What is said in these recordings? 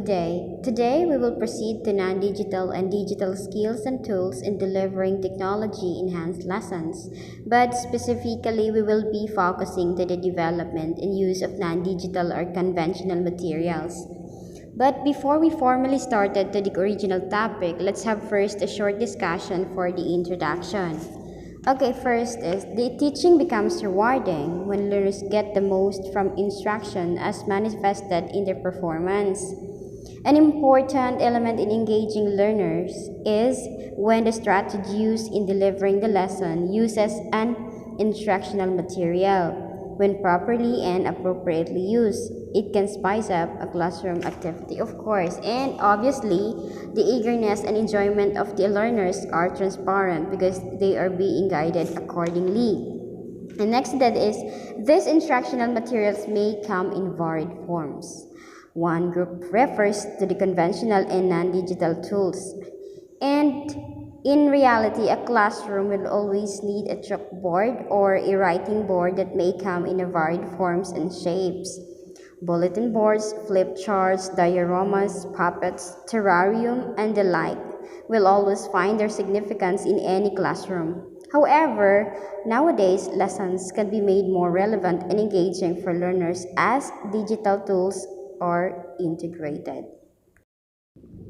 Good day. Today we will proceed to non-digital and digital skills and tools in delivering technology-enhanced lessons. But specifically, we will be focusing to the development and use of non-digital or conventional materials. But before we formally started to the original topic, let's have first a short discussion for the introduction. Okay, first is the teaching becomes rewarding when learners get the most from instruction as manifested in their performance. An important element in engaging learners is when the strategy used in delivering the lesson uses an instructional material. When properly and appropriately used, it can spice up a classroom activity, of course, and obviously, the eagerness and enjoyment of the learners are transparent because they are being guided accordingly. And next to that is these instructional materials may come in varied forms. One group refers to the conventional and non-digital tools. And in reality, a classroom will always need a chalkboard or a writing board that may come in a varied forms and shapes. Bulletin boards, flip charts, dioramas, puppets, terrarium, and the like will always find their significance in any classroom. However, nowadays lessons can be made more relevant and engaging for learners as digital tools are integrated.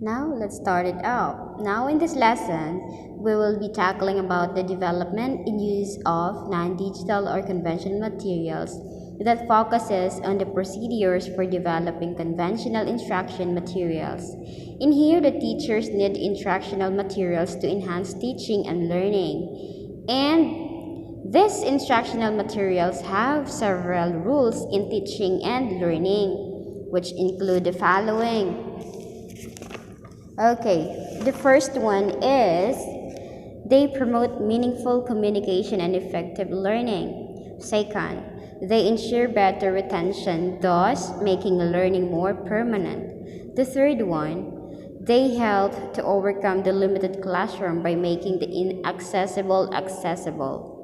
Now let's start it out. Now in this lesson, we will be tackling about the development and use of non-digital or conventional materials that focuses on the procedures for developing conventional instruction materials. In here, the teachers need instructional materials to enhance teaching and learning. And these instructional materials have several rules in teaching and learning, which include the following. Okay, the first one is they promote meaningful communication and effective learning. Second, they ensure better retention, thus making learning more permanent. The third one, they help to overcome the limited classroom by making the inaccessible accessible.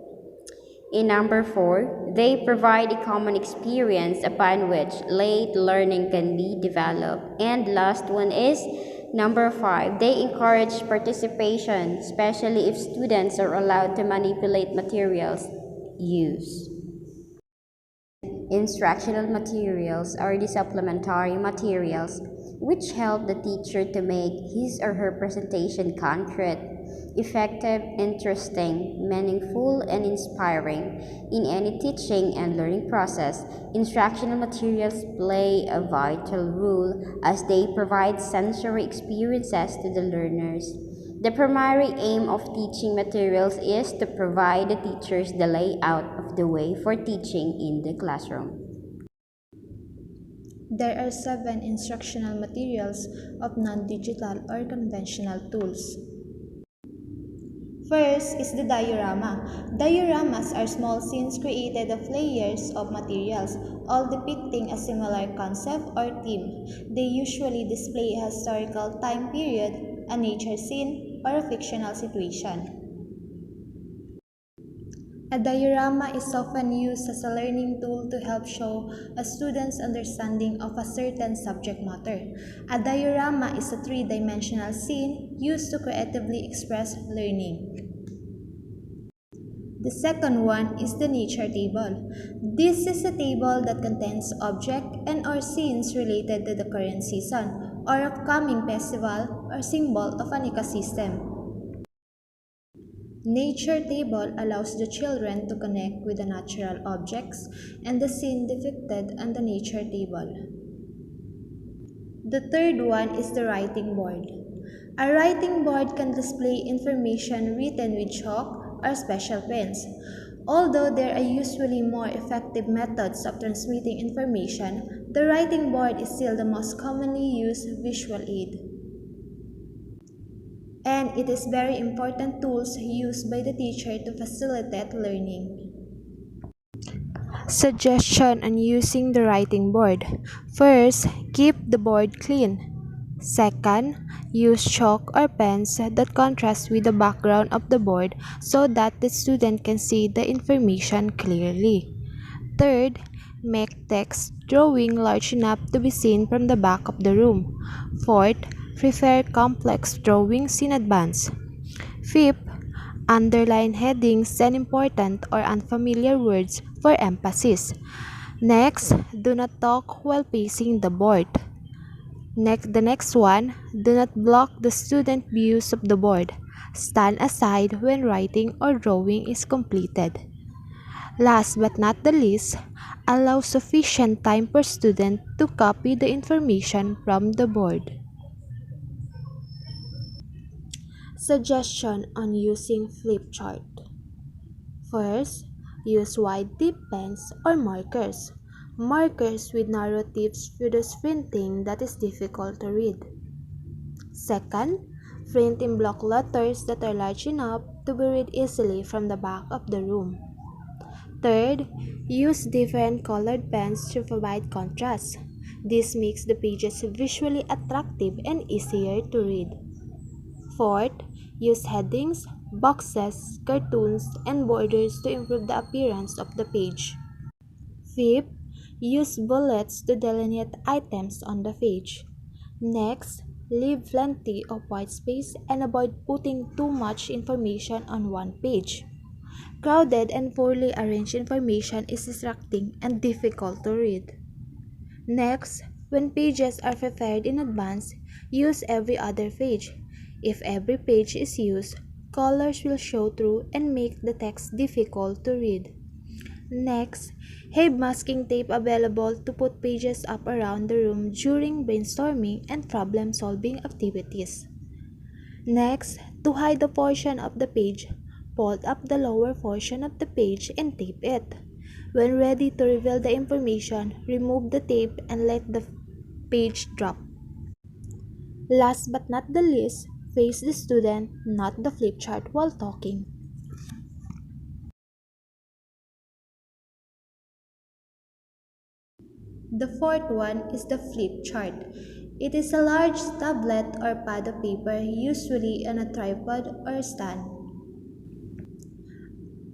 In number 4, they provide a common experience upon which late learning can be developed. And last one is number 5, they encourage participation, especially if students are allowed to manipulate materials used. Instructional materials are the supplementary materials which help the teacher to make his or her presentation concrete, effective, interesting, meaningful, and inspiring. In any teaching and learning process, instructional materials play a vital role as they provide sensory experiences to the learners. The primary aim of teaching materials is to provide the teachers the layout of the way for teaching in the classroom. There are 7 instructional materials of non-digital or conventional tools. First is the diorama. Dioramas are small scenes created of layers of materials, all depicting a similar concept or theme. They usually display a historical time period, a nature scene, or a fictional situation. A diorama is often used as a learning tool to help show a student's understanding of a certain subject matter. A diorama is a three-dimensional scene used to creatively express learning. The second one is the nature table. This is a table that contains objects and/or scenes related to the current season or upcoming festival or symbol of an ecosystem. Nature table allows the children to connect with the natural objects and the scene depicted on the nature table. The third one is the writing board. A writing board can display information written with chalk or special pens. Although there are usually more effective methods of transmitting information, the writing board is still the most commonly used visual aid. And it is very important tools used by the teacher to facilitate learning. Suggestion on using the writing board. First, keep the board clean. Second, use chalk or pens that contrast with the background of the board so that the student can see the information clearly. Third, Make text drawing large enough to be seen from the back of the room. Fourth, prepare complex drawings in advance. Fifth, underline headings and important or unfamiliar words for emphasis. Next, do not talk while facing the board. The next one, do not block the student views of the board. Stand aside when writing or drawing is completed. Last but not the least, allow sufficient time for student to copy the information from the board. Suggestion on using flip chart. First, use wide tip pens or markers. Markers with narrow tips reduce printing that is difficult to read. Second, print in block letters that are large enough to be read easily from the back of the room. Third, use different colored pens to provide contrast. This makes the pages visually attractive and easier to read. Fourth, use headings, boxes, cartoons, and borders to improve the appearance of the page. Fifth, use bullets to delineate items on the page. Next, leave plenty of white space and avoid putting too much information on one page. Crowded and poorly arranged information is distracting and difficult to read. Next, when pages are prepared in advance, use every other page. If every page is used, colors will show through and make the text difficult to read. Next, have masking tape available to put pages up around the room during brainstorming and problem-solving activities. Next, to hide the portion of the page, fold up the lower portion of the page and tape it. When ready to reveal the information, remove the tape and let the page drop. Last but not the least, face the student, not the flip chart while talking. The fourth one is the flip chart. It is a large tablet or pad of paper, usually on a tripod or stand.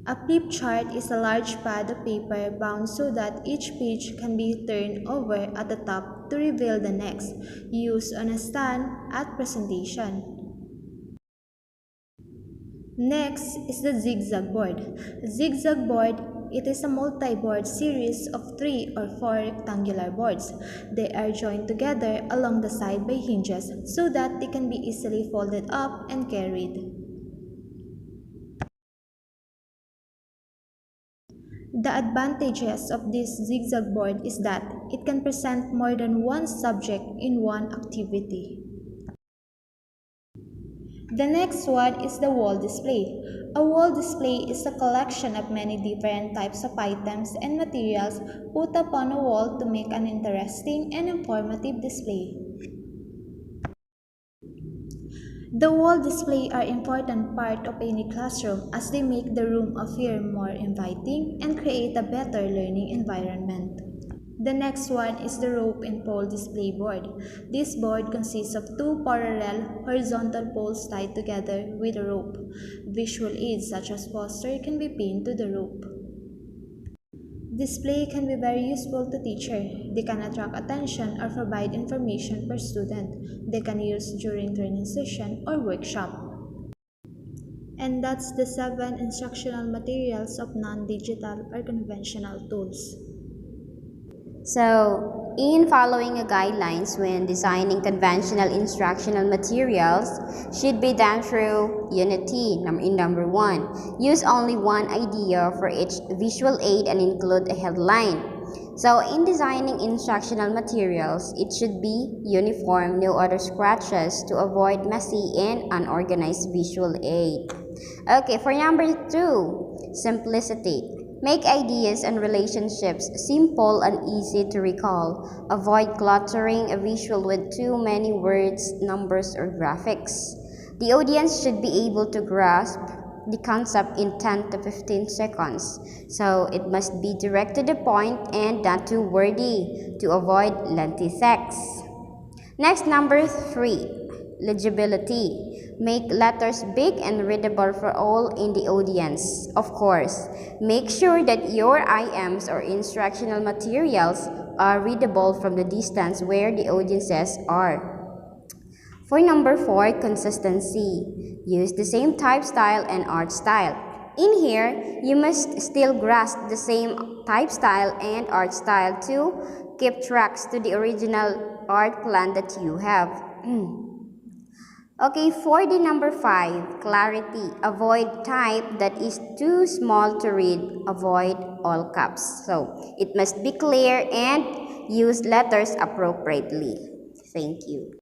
A flip chart is a large pad of paper bound so that each page can be turned over at the top to reveal the next, used on a stand at presentation. Next is the zigzag board. Zigzag board, it is a multi-board series of 3 or 4 rectangular boards. They are joined together along the side by hinges so that they can be easily folded up and carried. The advantages of this zigzag board is that it can present more than one subject in one activity. The next one is the wall display. A wall display is a collection of many different types of items and materials put upon a wall to make an interesting and informative display. The wall display are important part of any classroom as they make the room appear more inviting and create a better learning environment. The next one is the rope and pole display board. This board consists of 2 parallel horizontal poles tied together with a rope. Visual aids such as poster can be pinned to the rope. Display can be very useful to teacher. They can attract attention or provide information per student. They can use during training session or workshop. And that's the 7 instructional materials of non-digital or conventional tools. So, in following the guidelines when designing conventional instructional materials should be done through unity in number 1. Use only one idea for each visual aid and include a headline. So, in designing instructional materials, it should be uniform, no other scratches to avoid messy and unorganized visual aid. Okay, for number 2, simplicity. Make ideas and relationships simple and easy to recall. Avoid cluttering a visual with too many words, numbers, or graphics. The audience should be able to grasp the concept in 10 to 15 seconds, so it must be direct to the point and not too wordy to avoid lengthy text. Next, number 3, legibility. Make letters big and readable for all in the audience. Of course, make sure that your IMs or instructional materials are readable from the distance where the audiences are. For number 4, consistency. Use the same type style and art style. In here, you must still grasp the same type style and art style to keep tracks to the original art plan that you have. Okay, for the number 5, clarity. Avoid type that is too small to read. Avoid all caps. So, it must be clear and use letters appropriately. Thank you.